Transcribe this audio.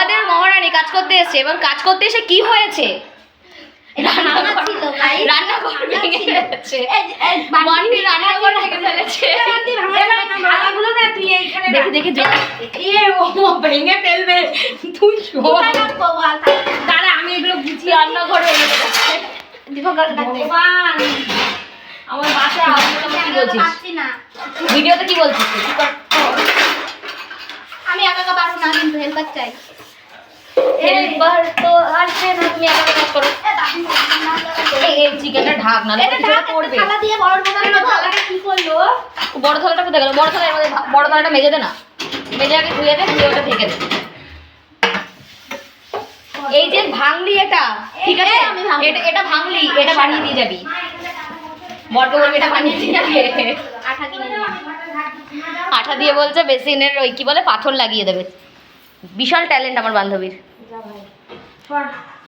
আমাদের মহারানী কাজ করতে এসেছে এবং কাজ করতে এসে কি হয়েছে, রান্নাঘর ভেঙে ফেলেছে। বন্টি রান্নাঘর ভেঙে ফেলেছে। দেখে দেখে ভেঙে ফেলবে তুই দাঁড়া, আমি এগুলো গুছিয়ে রান্নাঘর ভেঙে ফেলেছে। ভগবান আমার বাসা কি বলছিস? ভিডিওতে কি বলছিস? আমি একা একা পারবো না, কিন্তু হেল্পার চাই। হেল্পার তো আসবে না, তুমি একা কাজ করো। এই চিকেনটা ঢাক, না পড়বে। থালা দিয়ে বড় থালাটা কি করলো? বড় থালাটা কোথায় গেল? বড় থালার মধ্যে বড় থালাটা মেজে দে না, মেজে আগে ধুয়ে দে, ধুয়ে ওটা ঢেকে দে। এই যে ভাঙলি এটা, ঠিক আছে, এটা ভাঙলি, এটা বানিয়ে দিয়ে যাবি। বড়কে বলবি এটা বানিয়ে দিয়ে যাবে। আঠা কিনে নিয়ে আঠা দিয়ে বলছে বেসিনের ওই কি বলে পাথর লাগিয়ে দেবে। বিশাল ট্যালেন্ট আমার বান্ধবীর।